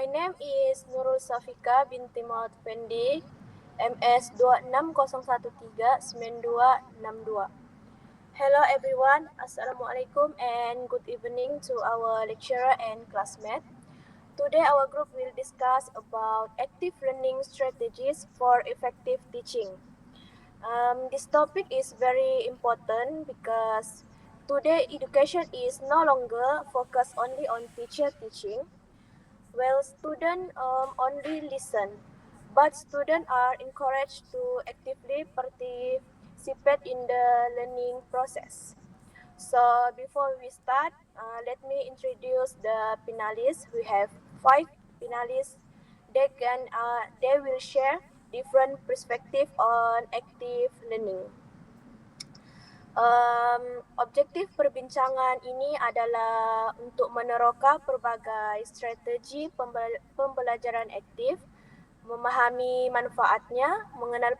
My name is Nurul Safika binti Maud Fendi, MS 260139262. Hello everyone, Assalamualaikum and good evening to our lecturer and classmate. Today our group will discuss about active learning strategies for effective teaching. This topic is very important because today education is no longer focused only on teacher teaching. Well, students only listen, but students are encouraged to actively participate in the learning process. So before we start, let me introduce the finalists. We have five finalists. They will share different perspective on active learning. Objektif perbincangan ini adalah untuk meneroka pelbagai strategi pembelajaran aktif, memahami manfaatnya, mengenal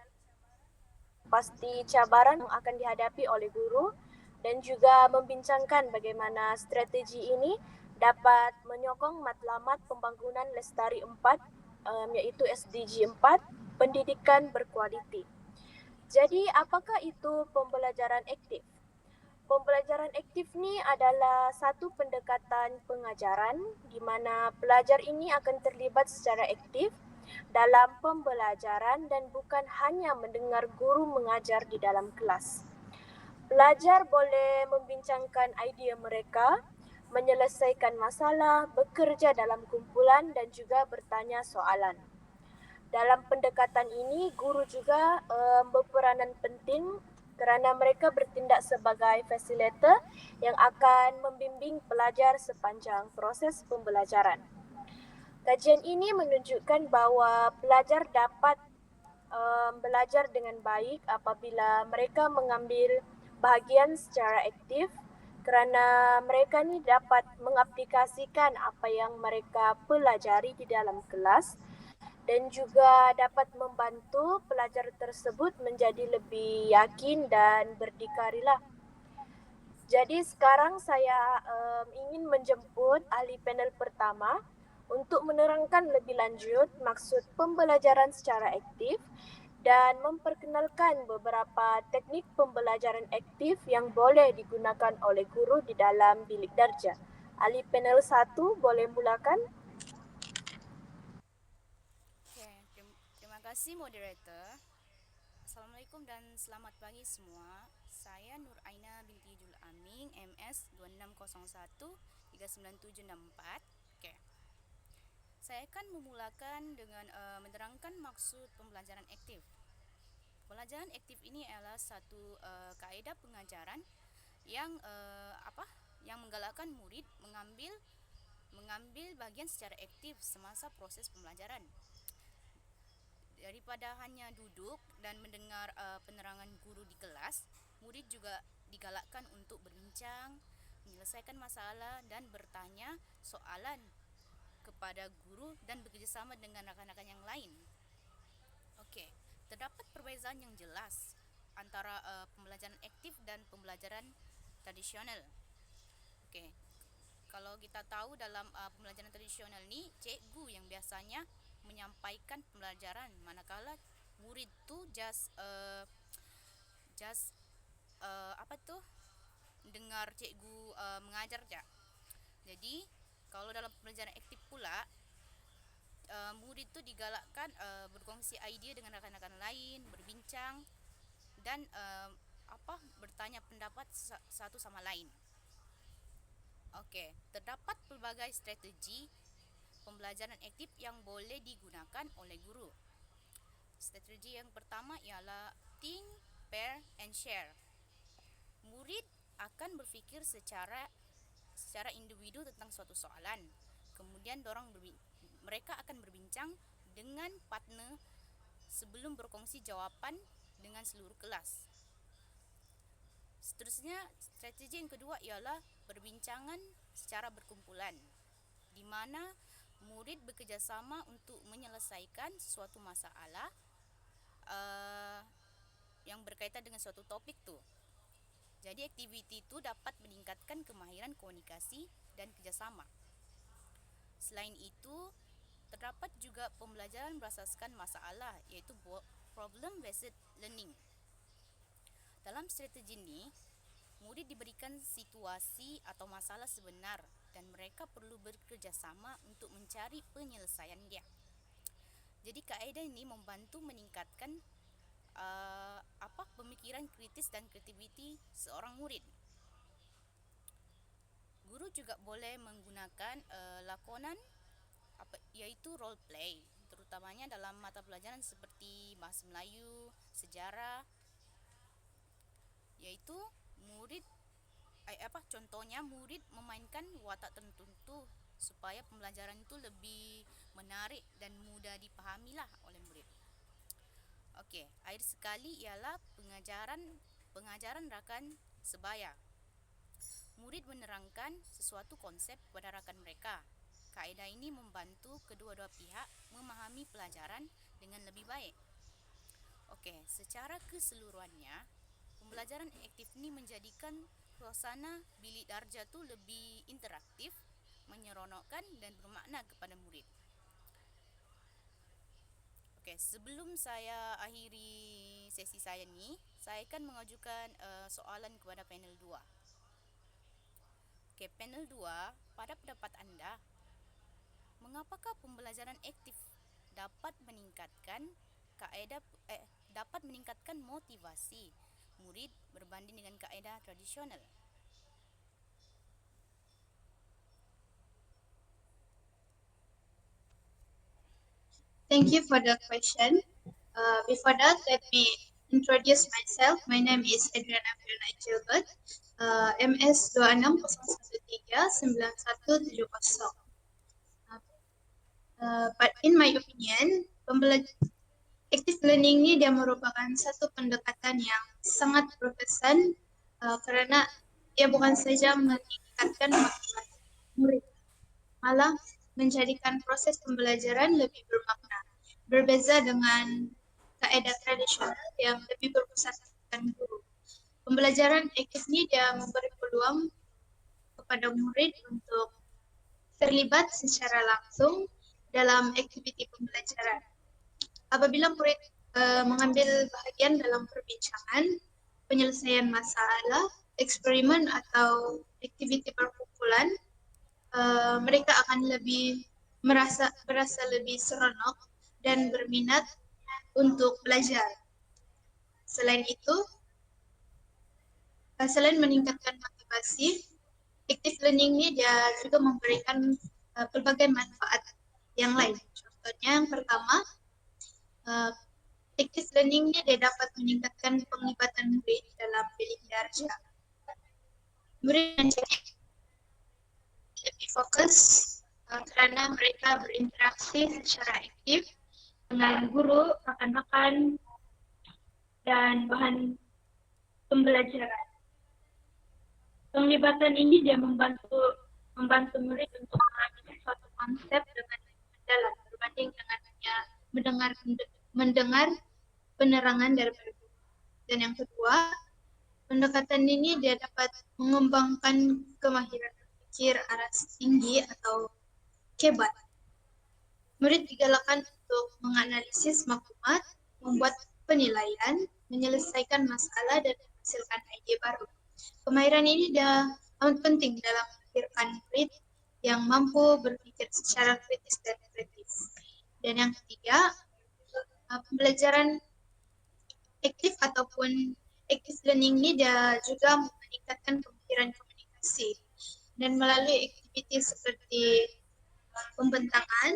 pasti cabaran yang akan dihadapi oleh guru dan juga membincangkan bagaimana strategi ini dapat menyokong matlamat pembangunan Lestari 4 iaitu SDG 4, pendidikan berkualiti. Jadi apakah itu pembelajaran aktif? Pembelajaran aktif ni adalah satu pendekatan pengajaran di mana pelajar ini akan terlibat secara aktif dalam pembelajaran dan bukan hanya mendengar guru mengajar di dalam kelas. Pelajar boleh membincangkan idea mereka, menyelesaikan masalah, bekerja dalam kumpulan dan juga bertanya soalan. Dalam pendekatan ini, guru juga berperanan penting kerana mereka bertindak sebagai facilitator yang akan membimbing pelajar sepanjang proses pembelajaran. Kajian ini menunjukkan bahawa pelajar dapat belajar dengan baik apabila mereka mengambil bahagian secara aktif kerana mereka ni dapat mengaplikasikan apa yang mereka pelajari di dalam kelas dan juga dapat membantu pelajar tersebut menjadi lebih yakin dan berdikarilah. Jadi sekarang saya ingin menjemput ahli panel pertama untuk menerangkan lebih lanjut maksud pembelajaran secara aktif dan memperkenalkan beberapa teknik pembelajaran aktif yang boleh digunakan oleh guru di dalam bilik darjah. Ahli panel 1 boleh mulakan. Terima kasih moderator. Assalamualaikum dan selamat pagi semua. Saya Nur Aina binti Jul Aming, MS 26013974. Okey. Saya akan memulakan dengan menerangkan maksud pembelajaran aktif. Pembelajaran aktif ini adalah satu kaedah pengajaran yang yang menggalakkan murid mengambil bahagian secara aktif semasa proses pembelajaran. Daripada hanya duduk dan mendengar penerangan guru di kelas, murid juga digalakkan untuk berbincang, menyelesaikan masalah dan bertanya soalan kepada guru dan bekerjasama dengan rakan-rakan yang lain. Okey, terdapat perbezaan yang jelas antara pembelajaran aktif dan pembelajaran tradisional. Okey, kalau kita tahu dalam pembelajaran tradisional ni, cikgu yang biasanya menyampaikan pembelajaran, manakala murid tu just dengar cikgu mengajar je. Jadi kalau dalam pembelajaran aktif pula, murid tu digalakkan berkongsi idea dengan rakan-rakan lain, berbincang dan bertanya pendapat satu sama lain. Okey, terdapat pelbagai strategi pembelajaran aktif yang boleh digunakan oleh guru. Strategi yang pertama ialah think, pair and share. Murid akan berfikir secara individu tentang suatu soalan. Kemudian mereka akan berbincang dengan partner sebelum berkongsi jawapan dengan seluruh kelas. Seterusnya, strategi yang kedua ialah perbincangan secara berkumpulan, di mana murid bekerjasama untuk menyelesaikan suatu masalah yang berkaitan dengan suatu topik tu. Jadi aktiviti itu dapat meningkatkan kemahiran komunikasi dan kerjasama. Selain itu, Terdapat juga pembelajaran berasaskan masalah, iaitu problem based learning. Dalam strategi ini, murid diberikan situasi atau masalah sebenar dan mereka perlu bekerjasama untuk mencari penyelesaian dia. Jadi kaedah ini membantu meningkatkan pemikiran kritis dan kreativiti seorang murid. Guru juga boleh menggunakan lakonan iaitu role play, terutamanya dalam mata pelajaran seperti bahasa Melayu, sejarah, iaitu murid contohnya murid memainkan watak tertentu supaya pembelajaran itu lebih menarik dan mudah dipahamilah oleh murid. Okey, akhir sekali ialah pengajaran rakan sebaya. Murid menerangkan sesuatu konsep kepada rakan mereka. Kaedah ini membantu kedua-dua pihak memahami pelajaran dengan lebih baik. Okey, secara keseluruhannya, pembelajaran aktif ini menjadikan suasana bilik darjah tu lebih interaktif, menyeronokkan dan bermakna kepada murid. Okey, sebelum saya akhiri sesi saya ni, saya akan mengajukan soalan kepada panel 2. Okey, panel 2, pada pendapat anda, mengapakah pembelajaran aktif dapat meningkatkan motivasi murid berbanding dengan kaedah tradisional? Thank you for the question. Before that, let me introduce myself. My name is Adriana Fiona Gilbert, MS 2601399170. But in my opinion, active learning ini dia merupakan satu pendekatan yang sangat berkesan kerana ia bukan saja meningkatkan motivasi murid, malah menjadikan proses pembelajaran lebih bermakna. Berbeza dengan kaedah tradisional yang lebih berpusatkan guru. Pembelajaran aktif ini dia memberi peluang kepada murid untuk terlibat secara langsung dalam aktiviti pembelajaran. Apabila murid mengambil bahagian dalam perbincangan, penyelesaian masalah, eksperimen atau aktiviti perkumpulan, mereka akan berasa lebih seronok dan berminat untuk belajar. Selain itu, selain meningkatkan motivasi, active learning ini dia juga memberikan pelbagai manfaat yang lain. Contohnya yang pertama, active learning ini dia dapat meningkatkan penglibatan murid dalam bilik darjah. Murid menjadi lebih fokus kerana mereka berinteraksi secara aktif dengan guru, rakan-rakan, dan bahan pembelajaran. Penglibatan ini dia membantu murid untuk memahami suatu konsep dengan mendalam berbanding dengan hanya mendengar penerangan daripada guru. Dan yang kedua, pendekatan ini dia dapat mengembangkan kemahiran berpikir aras tinggi atau kebat. Murid digalakkan untuk menganalisis maklumat, membuat penilaian, menyelesaikan masalah dan menghasilkan ide baru. Kemahiran ini dah amat penting dalam melahirkan murid yang mampu berpikir secara kritis dan kreatif. Dan yang ketiga, pembelajaran aktif ataupun active learning ini dia juga meningkatkan pemikiran komunikasi. Dan melalui aktiviti seperti pembentangan,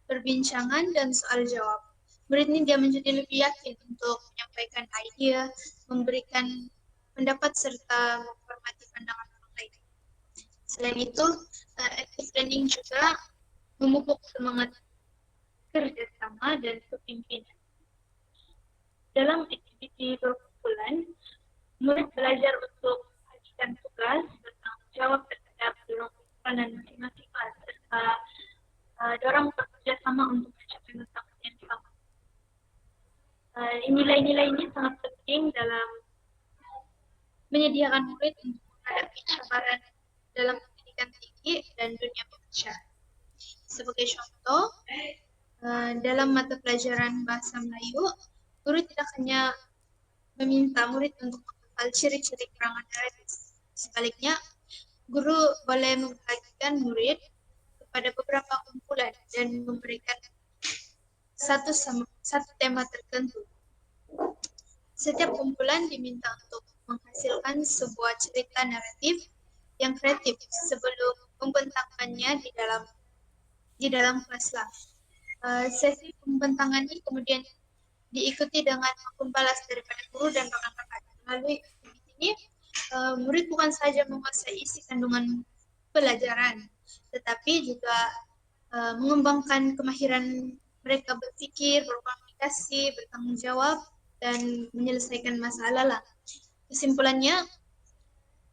perbincangan, dan soal jawab, murid ini dia menjadi lebih yakin untuk menyampaikan idea, memberikan pendapat serta menghormati pandangan orang lain. Selain itu, active learning juga memupuk semangat kerjasama dan kepimpinan. Dalam aktiviti perkumpulan, murid belajar untuk menghasilkan tugas, bertanggung jawab terhadap peranan masing-masing serta dorang bekerja sama untuk mencapai tujuan yang sama. Nilai-nilai ini sangat penting dalam menyediakan murid untuk menghadapi cabaran dalam pendidikan tinggi dan dunia pekerjaan. Sebagai contoh, dalam mata pelajaran Bahasa Melayu, guru tidak hanya meminta murid untuk menghafal ciri-ciri keterangan naratif. Sebaliknya, guru boleh membagikan murid kepada beberapa kumpulan dan memberikan satu tema tertentu. Setiap kumpulan diminta untuk menghasilkan sebuah cerita naratif yang kreatif sebelum membentangkannya di dalam kelas. Sesi pembentangan ini kemudian diikuti dengan akun balas daripada guru dan rekan-rekan. Melalui aktivitas ini, murid bukan saja menguasai isi kandungan pelajaran, tetapi juga mengembangkan kemahiran mereka berpikir, berkomunikasi, bertanggung jawab, dan menyelesaikan masalah lah. Kesimpulannya,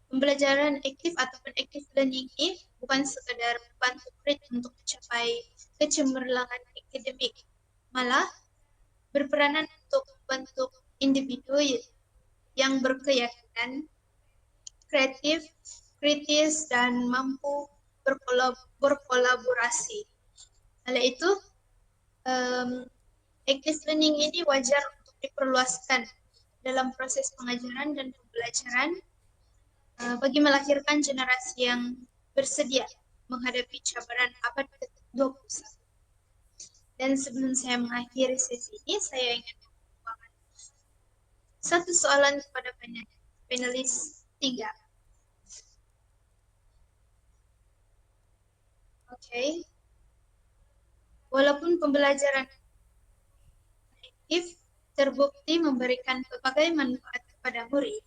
pembelajaran aktif ataupun active learning ini bukan sekadar membantu murid untuk mencapai kecemerlangan akademik, malah berperanan untuk membentuk individu yang berkeyakinan, kreatif, kritis, dan mampu berkolaborasi. Oleh itu, active learning ini wajar untuk diperluaskan dalam proses pengajaran dan pembelajaran bagi melahirkan generasi yang bersedia menghadapi cabaran abad ke-21. Dan sebelum saya mengakhiri sesi ini, saya ingin mengumpulkan satu soalan kepada panelis 3. Oke. Walaupun pembelajaran aktif terbukti memberikan berbagai manfaat kepada murid,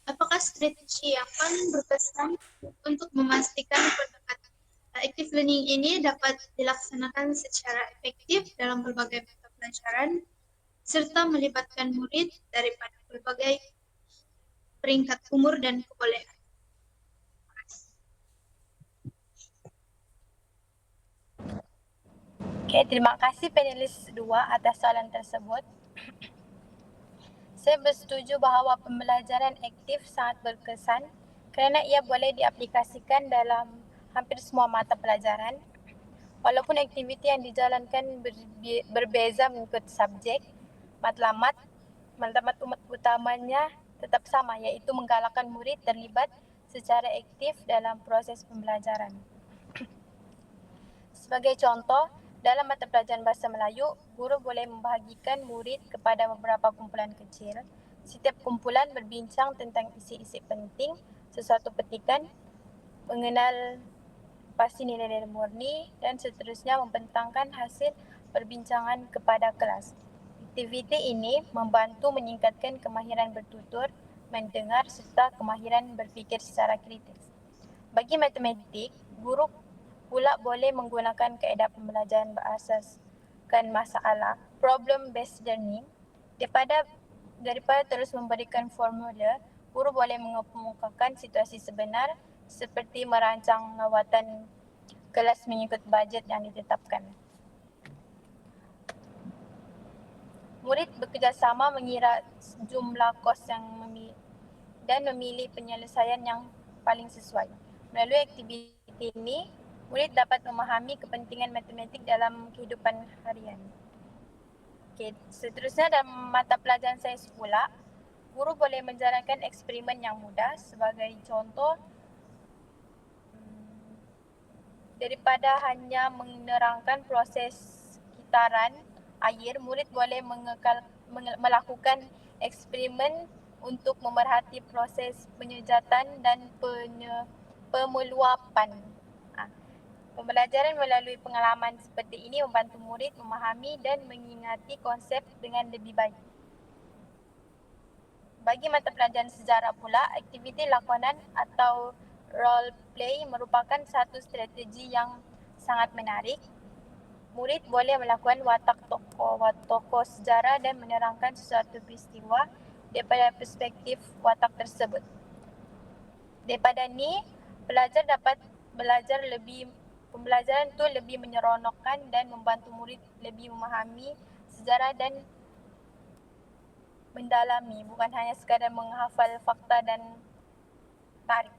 apakah strategi yang paling berkesan untuk memastikan pendekatan active learning ini dapat dilaksanakan secara efektif dalam berbagai mata pelajaran serta melibatkan murid daripada berbagai peringkat umur dan kebolehan? Okay, terima kasih panelis 2 atas soalan tersebut. Saya bersetuju bahawa pembelajaran aktif sangat berkesan kerana ia boleh diaplikasikan dalam hampir semua mata pelajaran. Walaupun aktiviti yang dijalankan berbeza mengikut subjek, matlamat utamanya tetap sama, iaitu menggalakkan murid terlibat secara aktif dalam proses pembelajaran. Sebagai contoh, dalam mata pelajaran Bahasa Melayu, guru boleh membahagikan murid kepada beberapa kumpulan kecil. Setiap kumpulan berbincang tentang isi-isi penting, sesuatu petikan, mengenal pasti nilai-nilai murni dan seterusnya membentangkan hasil perbincangan kepada kelas. Aktiviti ini membantu meningkatkan kemahiran bertutur, mendengar serta kemahiran berfikir secara kritis. Bagi matematik, guru pula boleh menggunakan kaedah pembelajaran berasaskan masalah, problem based learning. Daripada terus memberikan formula, guru boleh mengemukakan situasi sebenar seperti merancang lawatan kelas mengikut bajet yang ditetapkan. Murid bekerjasama mengira jumlah kos yang memilih penyelesaian yang paling sesuai. Melalui aktiviti ini, murid dapat memahami kepentingan matematik dalam kehidupan harian. Okay, seterusnya dalam mata pelajaran sains pula, guru boleh menjalankan eksperimen yang mudah. Sebagai contoh, daripada hanya menerangkan proses kitaran air, murid boleh melakukan eksperimen untuk memerhati proses penyejatan dan pemeluapan. Pembelajaran melalui pengalaman seperti ini membantu murid memahami dan mengingati konsep dengan lebih baik. Bagi mata pelajaran sejarah pula, aktiviti lakonan atau role play merupakan satu strategi yang sangat menarik. Murid boleh melakukan watak tokoh sejarah dan menerangkan sesuatu peristiwa daripada perspektif watak tersebut. Daripada ni, pelajar dapat pembelajaran itu lebih menyeronokkan dan membantu murid lebih memahami sejarah dan mendalami, bukan hanya sekadar menghafal fakta dan tarikh.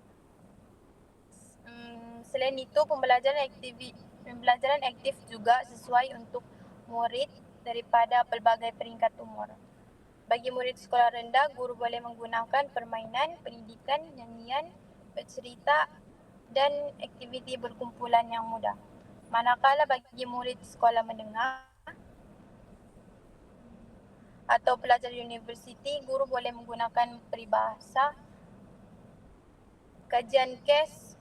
Selain itu, pembelajaran Pembelajaran aktif juga sesuai untuk murid daripada pelbagai peringkat umur. Bagi murid sekolah rendah, guru boleh menggunakan permainan, pendidikan, nyanyian, bercerita dan aktiviti berkumpulan yang mudah. Manakala bagi murid sekolah menengah atau pelajar universiti, guru boleh menggunakan peribahasa, kajian kes,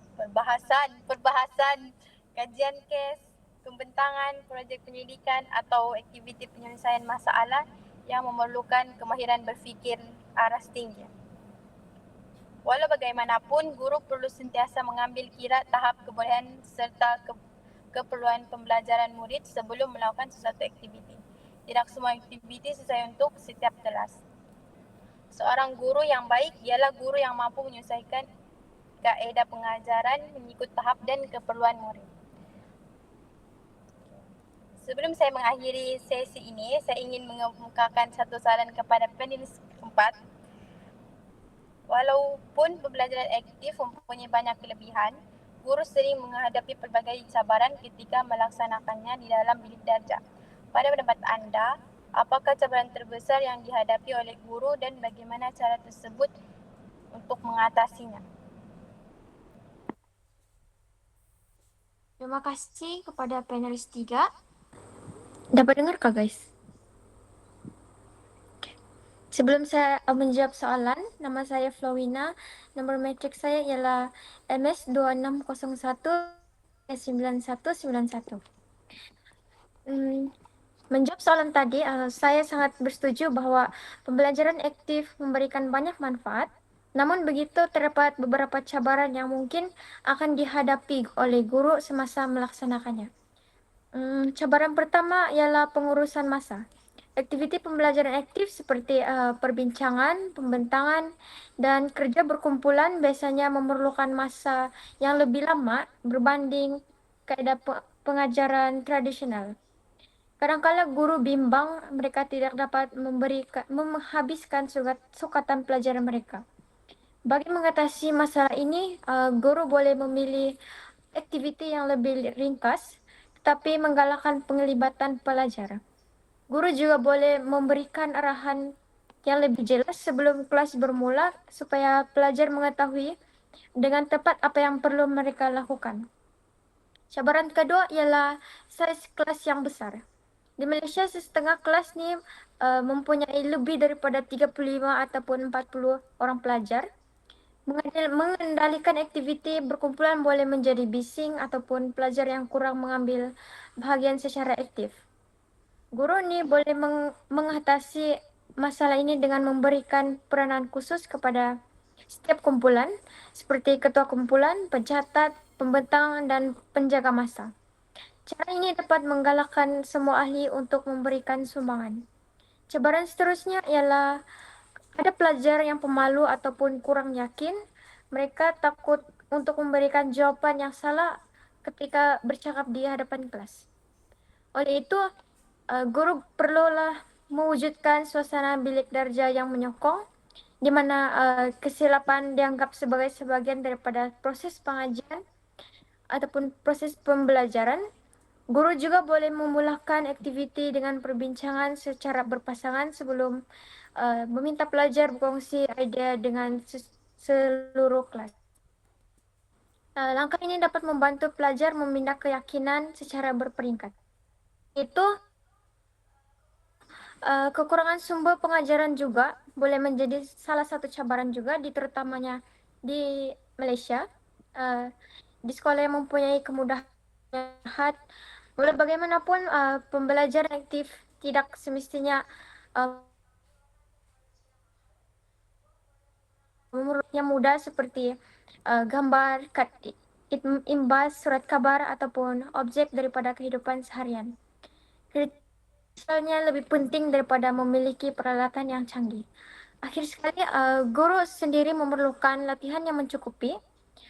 perbahasan, kajian kes, pembentangan, projek penyelidikan atau aktiviti penyelesaian masalah yang memerlukan kemahiran berfikir aras tinggi. Walau bagaimanapun, guru perlu sentiasa mengambil kira tahap kebolehan serta keperluan pembelajaran murid sebelum melakukan sesuatu aktiviti. Tidak semua aktiviti sesuai untuk setiap kelas. Seorang guru yang baik ialah guru yang mampu menyelesaikan kaedah pengajaran mengikut tahap dan keperluan murid. Sebelum saya mengakhiri sesi ini, saya ingin mengemukakan satu saran kepada panelis keempat. Walaupun pembelajaran aktif mempunyai banyak kelebihan, guru sering menghadapi pelbagai cabaran ketika melaksanakannya di dalam bilik darjah. Pada pendapat anda, apakah cabaran terbesar yang dihadapi oleh guru dan bagaimana cara tersebut untuk mengatasinya? Terima kasih kepada panelis 3. Dapat dengar kah guys? Sebelum saya menjawab soalan, nama saya Flowina, nomor matrik saya ialah MS2601-9191. Menjawab soalan tadi, saya sangat bersetuju bahwa pembelajaran aktif memberikan banyak manfaat. Namun begitu, terdapat beberapa cabaran yang mungkin akan dihadapi oleh guru semasa melaksanakannya. Cabaran pertama ialah pengurusan masa. Aktiviti pembelajaran aktif seperti perbincangan, pembentangan, dan kerja berkumpulan biasanya memerlukan masa yang lebih lama berbanding kaedah pengajaran tradisional. Kadang-kala guru bimbang mereka tidak dapat menghabiskan sukatan pelajaran mereka. Bagi mengatasi masalah ini, guru boleh memilih aktiviti yang lebih ringkas tetapi menggalakkan penglibatan pelajar. Guru juga boleh memberikan arahan yang lebih jelas sebelum kelas bermula supaya pelajar mengetahui dengan tepat apa yang perlu mereka lakukan. Cabaran kedua ialah saiz kelas yang besar. Di Malaysia, setengah kelas ni mempunyai lebih daripada 35 ataupun 40 orang pelajar. Mengendalikan aktiviti berkumpulan boleh menjadi bising ataupun pelajar yang kurang mengambil bahagian secara aktif. Guru ni boleh mengatasi masalah ini dengan memberikan peranan khusus kepada setiap kumpulan seperti ketua kumpulan, pencatat, pembentang dan penjaga masa. Cara ini dapat menggalakkan semua ahli untuk memberikan sumbangan. Cabaran seterusnya ialah ada pelajar yang pemalu ataupun kurang yakin. Mereka takut untuk memberikan jawapan yang salah ketika bercakap di hadapan kelas. Oleh itu, guru perlulah mewujudkan suasana bilik darjah yang menyokong, di mana kesilapan dianggap sebagai sebagian daripada proses pengajian ataupun proses pembelajaran. Guru juga boleh memulakan aktiviti dengan perbincangan secara berpasangan sebelum meminta pelajar berkongsi idea dengan seluruh kelas. Langkah ini dapat membantu pelajar membina keyakinan secara berperingkat. Itu kekurangan sumber pengajaran juga boleh menjadi salah satu cabaran juga, terutamanya di Malaysia. Di sekolah yang mempunyai kemudahan, walau bagaimanapun pembelajaran aktif tidak semestinya yang mudah seperti gambar, kad imbas, surat kabar ataupun objek daripada kehidupan seharian. Misalnya lebih penting daripada memiliki peralatan yang canggih. Akhir sekali, guru sendiri memerlukan latihan yang mencukupi.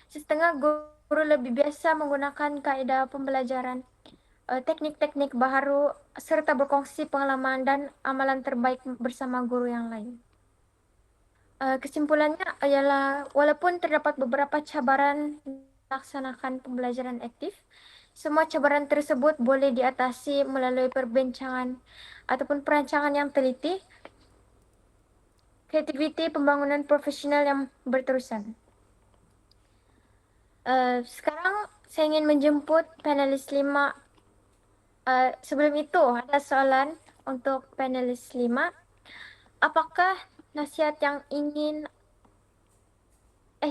Setengah guru lebih biasa menggunakan kaedah pembelajaran, teknik-teknik baharu serta berkongsi pengalaman dan amalan terbaik bersama guru yang lain. Kesimpulannya ialah walaupun terdapat beberapa cabaran melaksanakan pembelajaran aktif, Semua cabaran tersebut boleh diatasi melalui perbincangan ataupun perancangan yang teliti, kreativiti pembangunan profesional yang berterusan. Sekarang saya ingin menjemput panelis 5. Sebelum itu ada soalan untuk panelis 5. Apakah nasihat yang ingin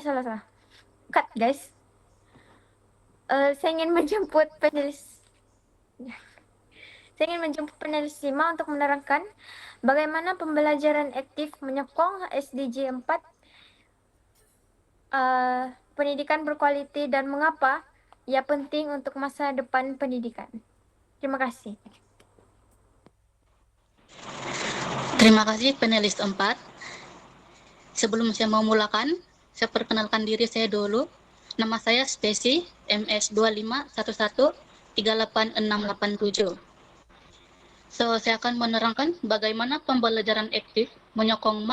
salah. Cut guys. Saya ingin menjemput panelis 5 untuk menerangkan bagaimana pembelajaran aktif menyokong SDG 4 pendidikan berkualiti dan mengapa ia penting untuk masa depan pendidikan. Terima kasih. Terima kasih panelis 4. Sebelum saya memulakan, saya perkenalkan diri saya dulu. Nama saya Spesi, MS 2511388687. Saya akan menerangkan bagaimana pembelajaran aktif menyokong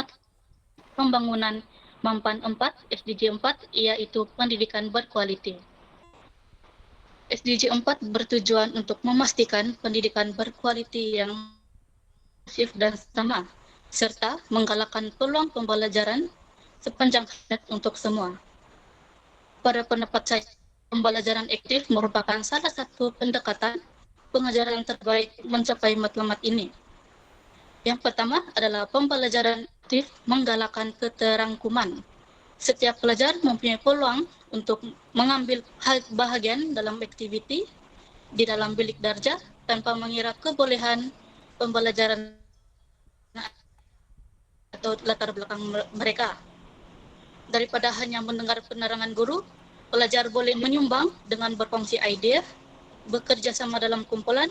pembangunan Mampan 4, SDG 4, yaitu pendidikan berkualiti. SDG 4 bertujuan untuk memastikan pendidikan berkualiti yang inklusif dan sama, serta menggalakkan peluang pembelajaran sepanjang hayat untuk semua. Pada pendapat saya, pembelajaran aktif merupakan salah satu pendekatan pengajaran terbaik mencapai matlamat ini. Yang pertama adalah pembelajaran aktif menggalakkan keterangkuman. Setiap pelajar mempunyai peluang untuk mengambil bahagian dalam aktiviti di dalam bilik darjah tanpa mengira kebolehan pembelajaran atau latar belakang mereka. Daripada hanya mendengar penerangan guru, pelajar boleh menyumbang dengan berkongsi idea, bekerja sama dalam kumpulan,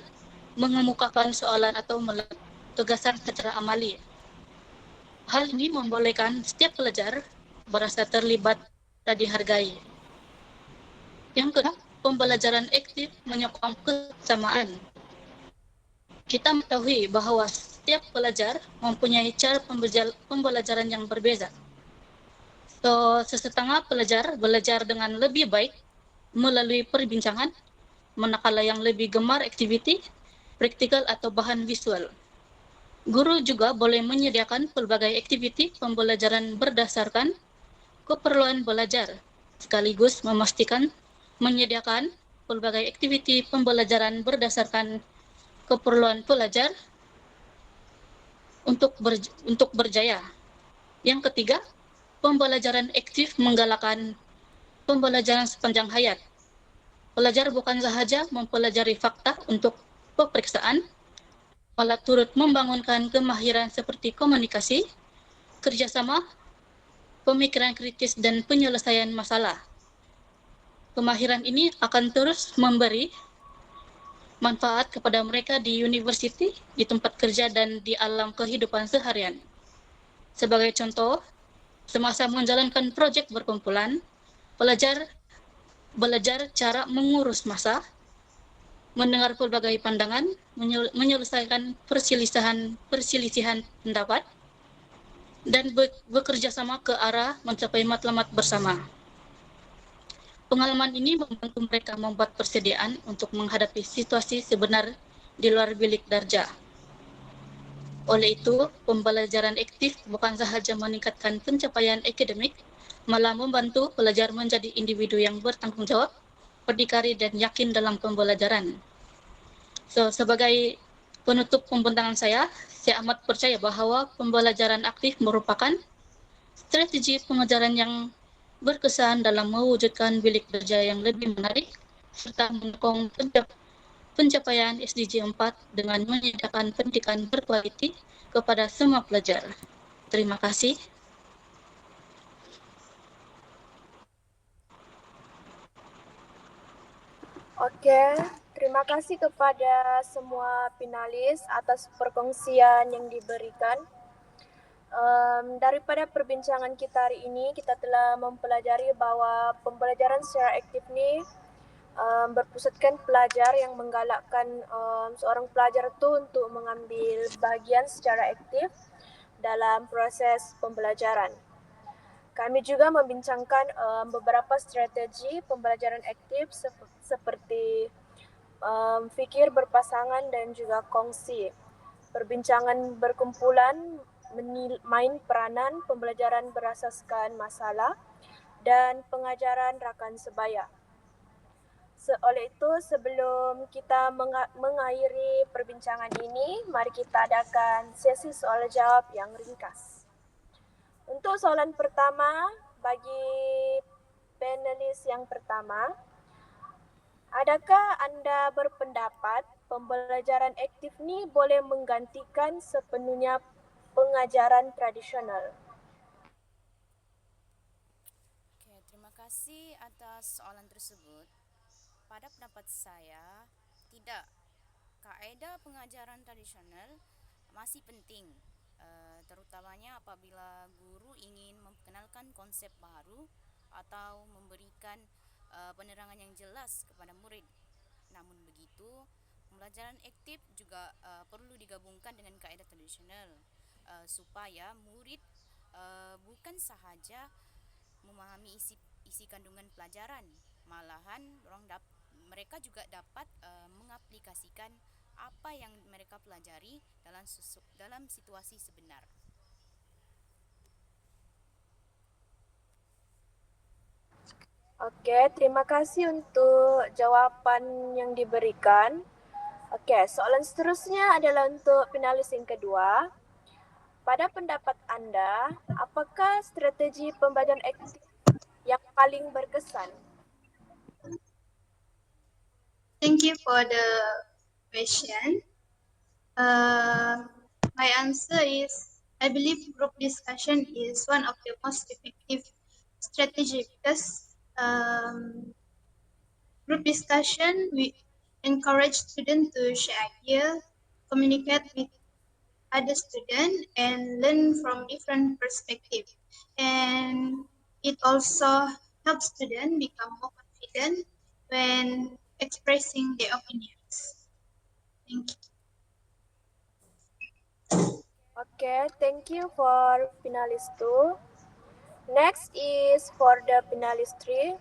mengemukakan soalan atau melakukan tugasan secara amali. Hal ini membolehkan setiap pelajar merasa terlibat dan dihargai. Yang kedua, pembelajaran aktif menyokong kesamaan. Kita mengetahui bahawa setiap pelajar mempunyai cara pembelajaran yang berbeza. Sesetengah pelajar belajar dengan lebih baik melalui perbincangan, manakala yang lebih gemar aktiviti, praktikal atau bahan visual. Guru juga boleh menyediakan pelbagai aktiviti pembelajaran berdasarkan keperluan belajar, sekaligus memastikan menyediakan pelbagai aktiviti pembelajaran berdasarkan keperluan pelajar untuk berjaya. Yang ketiga, pembelajaran aktif menggalakkan pembelajaran sepanjang hayat. Pelajar bukan sahaja mempelajari fakta untuk peperiksaan, malah turut membangunkan kemahiran seperti komunikasi, kerjasama, pemikiran kritis, dan penyelesaian masalah. Kemahiran ini akan terus memberi manfaat kepada mereka di universiti, di tempat kerja, dan di alam kehidupan seharian. Sebagai contoh, semasa menjalankan proyek berkumpulan, pelajar belajar cara mengurus masa, mendengar pelbagai pandangan, menyelesaikan perselisihan pendapat, dan bekerja sama ke arah mencapai matlamat bersama. Pengalaman ini membantu mereka membuat persediaan untuk menghadapi situasi sebenar di luar bilik darjah. Oleh itu, pembelajaran aktif bukan sahaja meningkatkan pencapaian akademik, malah membantu pelajar menjadi individu yang bertanggung jawab, berdikari, dan yakin dalam pembelajaran. Sebagai penutup pembincangan saya amat percaya bahawa pembelajaran aktif merupakan strategi pengajaran yang berkesan dalam mewujudkan bilik darjah yang lebih menarik serta mendukung pencapaian SDG 4 dengan menyediakan pendidikan berkualiti kepada semua pelajar. Terima kasih. Okey, terima kasih kepada semua finalis atas perkongsian yang diberikan. Daripada perbincangan kita hari ini, kita telah mempelajari bahawa pembelajaran secara aktif ni berpusatkan pelajar yang menggalakkan seorang pelajar itu untuk mengambil bahagian secara aktif dalam proses pembelajaran. Kami juga membincangkan beberapa strategi pembelajaran aktif seperti fikir berpasangan dan juga kongsi. Perbincangan berkumpulan, main peranan, pembelajaran berasaskan masalah dan pengajaran rakan sebaya. Oleh itu, sebelum kita mengakhiri perbincangan ini, mari kita adakan sesi soal jawab yang ringkas. Untuk soalan pertama, bagi panelis yang pertama, adakah anda berpendapat pembelajaran aktif ni boleh menggantikan sepenuhnya pengajaran tradisional? Oke, terima kasih atas soalan tersebut. Pada pendapat saya, tidak. Kaedah pengajaran tradisional masih penting, terutamanya apabila guru ingin memperkenalkan konsep baru atau memberikan penerangan yang jelas kepada murid. Namun begitu, pembelajaran aktif juga perlu digabungkan dengan kaedah tradisional supaya murid bukan sahaja memahami isi kandungan pelajaran, malahan mereka juga dapat mengaplikasikan apa yang mereka pelajari dalam situasi sebenar. Okey, terima kasih untuk jawapan yang diberikan. Okey, soalan seterusnya adalah untuk finalis yang kedua. Pada pendapat anda, apakah strategi pembelajaran aktif yang paling berkesan? Thank you for the question. My answer is I believe group discussion is one of the most effective strategy because group discussion we encourage students to share ideas, communicate with other students, and learn from different perspectives. And it also helps students become more confident when expressing their opinions. Thank you. Okay, thank you for finalist 2. Next is for the finalist 3.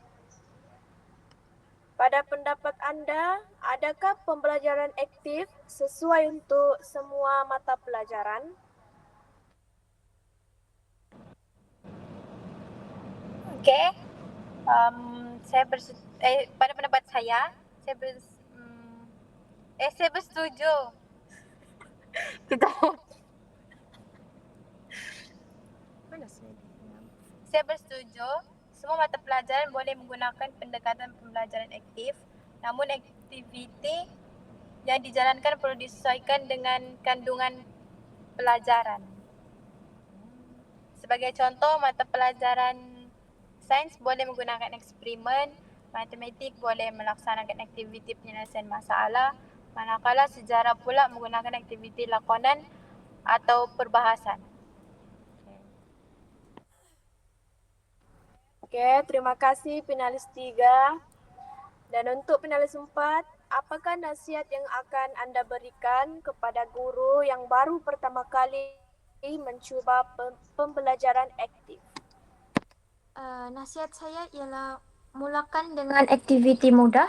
Pada pendapat anda, adakah pembelajaran aktif sesuai untuk semua mata pelajaran? Okey. Pada pendapat saya bersetuju. Saya bersetuju. Semua mata pelajaran boleh menggunakan pendekatan pembelajaran aktif, namun aktiviti yang dijalankan perlu disesuaikan dengan kandungan pelajaran. Sebagai contoh, mata pelajaran sains boleh menggunakan eksperimen, matematik boleh melaksanakan aktiviti penyelesaian masalah, manakala sejarah pula menggunakan aktiviti lakonan atau perbahasan. Okey, terima kasih finalis 3. Dan untuk finalis 4, apakah nasihat yang akan anda berikan kepada guru yang baru pertama kali mencuba pembelajaran aktif? Nasihat saya ialah mulakan dengan aktiviti mudah.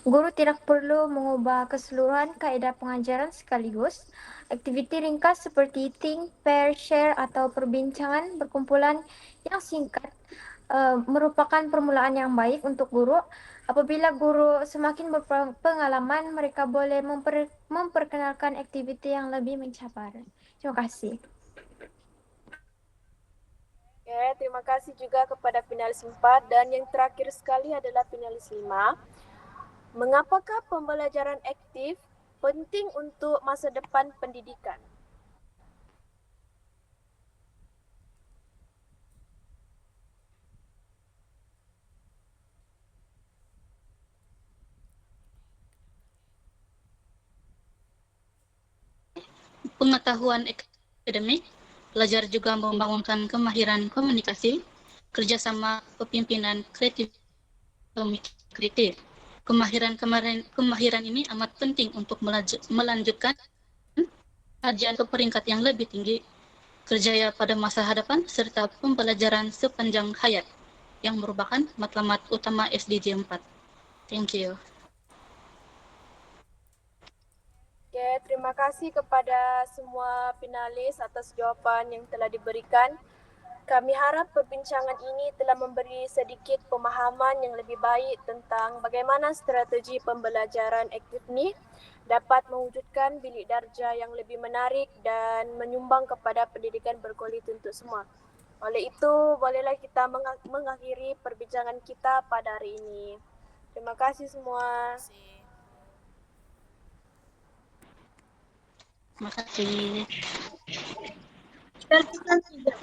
Guru tidak perlu mengubah keseluruhan kaedah pengajaran sekaligus. Aktiviti ringkas seperti think, pair, share atau perbincangan berkumpulan yang singkat merupakan permulaan yang baik untuk guru. Apabila guru semakin berpengalaman, mereka boleh memperkenalkan aktiviti yang lebih mencabar. Terima kasih. Okay, terima kasih juga kepada finalis 4 dan yang terakhir sekali adalah finalis 5. Mengapakah pembelajaran aktif penting untuk masa depan pendidikan? Pengetahuan akademik, pelajar juga membangunkan kemahiran komunikasi, kerjasama, kepimpinan, kreatif, pemikir kritis. Kemahiran ini amat penting untuk melanjutkan kajian ke peringkat yang lebih tinggi, kerjaya pada masa hadapan, serta pembelajaran sepanjang hayat yang merupakan matlamat utama SDG 4. Thank you. Okay, terima kasih kepada semua finalis atas jawapan yang telah diberikan. Kami harap perbincangan ini telah memberi sedikit pemahaman yang lebih baik tentang bagaimana strategi pembelajaran aktif ni dapat mewujudkan bilik darjah yang lebih menarik dan menyumbang kepada pendidikan berkualiti untuk semua. Oleh itu, bolehlah kita mengakhiri perbincangan kita pada hari ini. Terima kasih semua. Terima kasih. Terima kasih. Kita